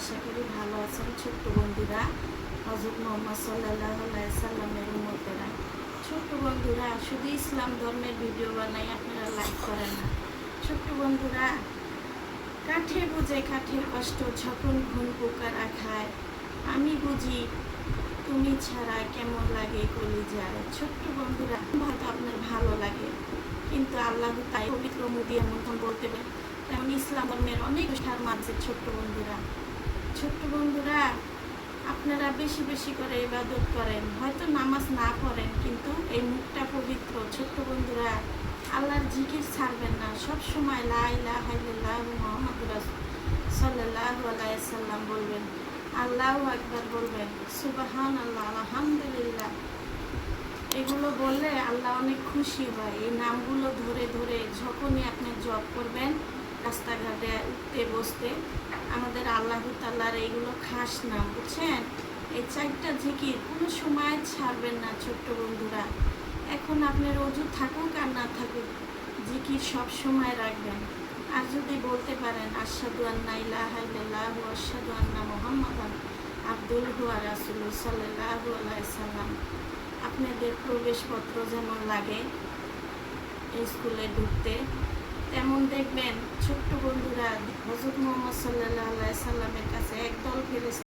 আশা করি ভালো আছেন ছোট্ট বন্ধুরা, হযরত মুহাম্মদ সাল্লাল্লাহু আলাইহি সাল্লামের উম্মতেরা। ছোট্ট বন্ধুরা, শুধু ইসলাম ধর্মের ভিডিও বানাই, আপনারা লাইক করেন না। ছোট্ট বন্ধুরা, কাঠে বুঝে কাঠের কষ্ট, যখন ঘুম পোকারা খায়, আমি বুঝি তুমি ছাড়া কেমন লাগে কলিজায়। ছোট্ট বন্ধুরা, হয়তো আপনার ভালো লাগে, কিন্তু আল্লাহ তাই পবিত্র মুদি এমন বলতে পারে। তেমন ইসলাম ধর্মের অনেক সার মানছে। ছোট্ট বন্ধুরা, আপনারা বেশি বেশি করে ইবাদত করেন, হয়তো নামাজ না পড়েন, কিন্তু এই মুখটা পবিত্র। ছোট্ট বন্ধুরা, আল্লাহর জিকির ছাড়বেন না, সব সময় লা ইলাহা ইল্লাল্লাহু মুহাম্মাদুর রাসূল সাল্লাল্লাহু আলাইহি সাল্লাম বলবেন, আল্লাহু আকবার বলবেন, সুবহানাল্লাহ, আলহামদুলিল্লাহ। এগুলো বললে আল্লাহ অনেক খুশি হয়। এই নামগুলো ধরে ধরে যখনই আপনি জব করবেন, রাস্তাঘাটে উঠতে বসতে, আমাদের আল্লাহ তাআলার এইগুলো খাস নাম, বুঝছেন? এই 4টা জিকির কোনো সময় ছাড়বেন না ছোট্ট বন্ধুরা। এখন আপনার অজু থাকুক আর না থাকুক, জিকির সব সময় রাখবেন। আর যদি বলতে পারেন আশহাদু আন্না ইলাহা ইল্লাল্লাহু ওয়া আশহাদু আন্না মুহাম্মাদান আবদুহু ওয়া রাসূলুহু সাল্লাল্লাহু আলাইহি সাল্লাম। আপনাদের প্রবেশপত্র যেমন লাগে স্কুলে ঢুকতে, তেমন দেখবেন ছোট্ট বন্ধুরা হযরত মুহাম্মদ সাল্লাল্লাহু আলাইহি সাল্লামের কাছে একদল ফেরেশতা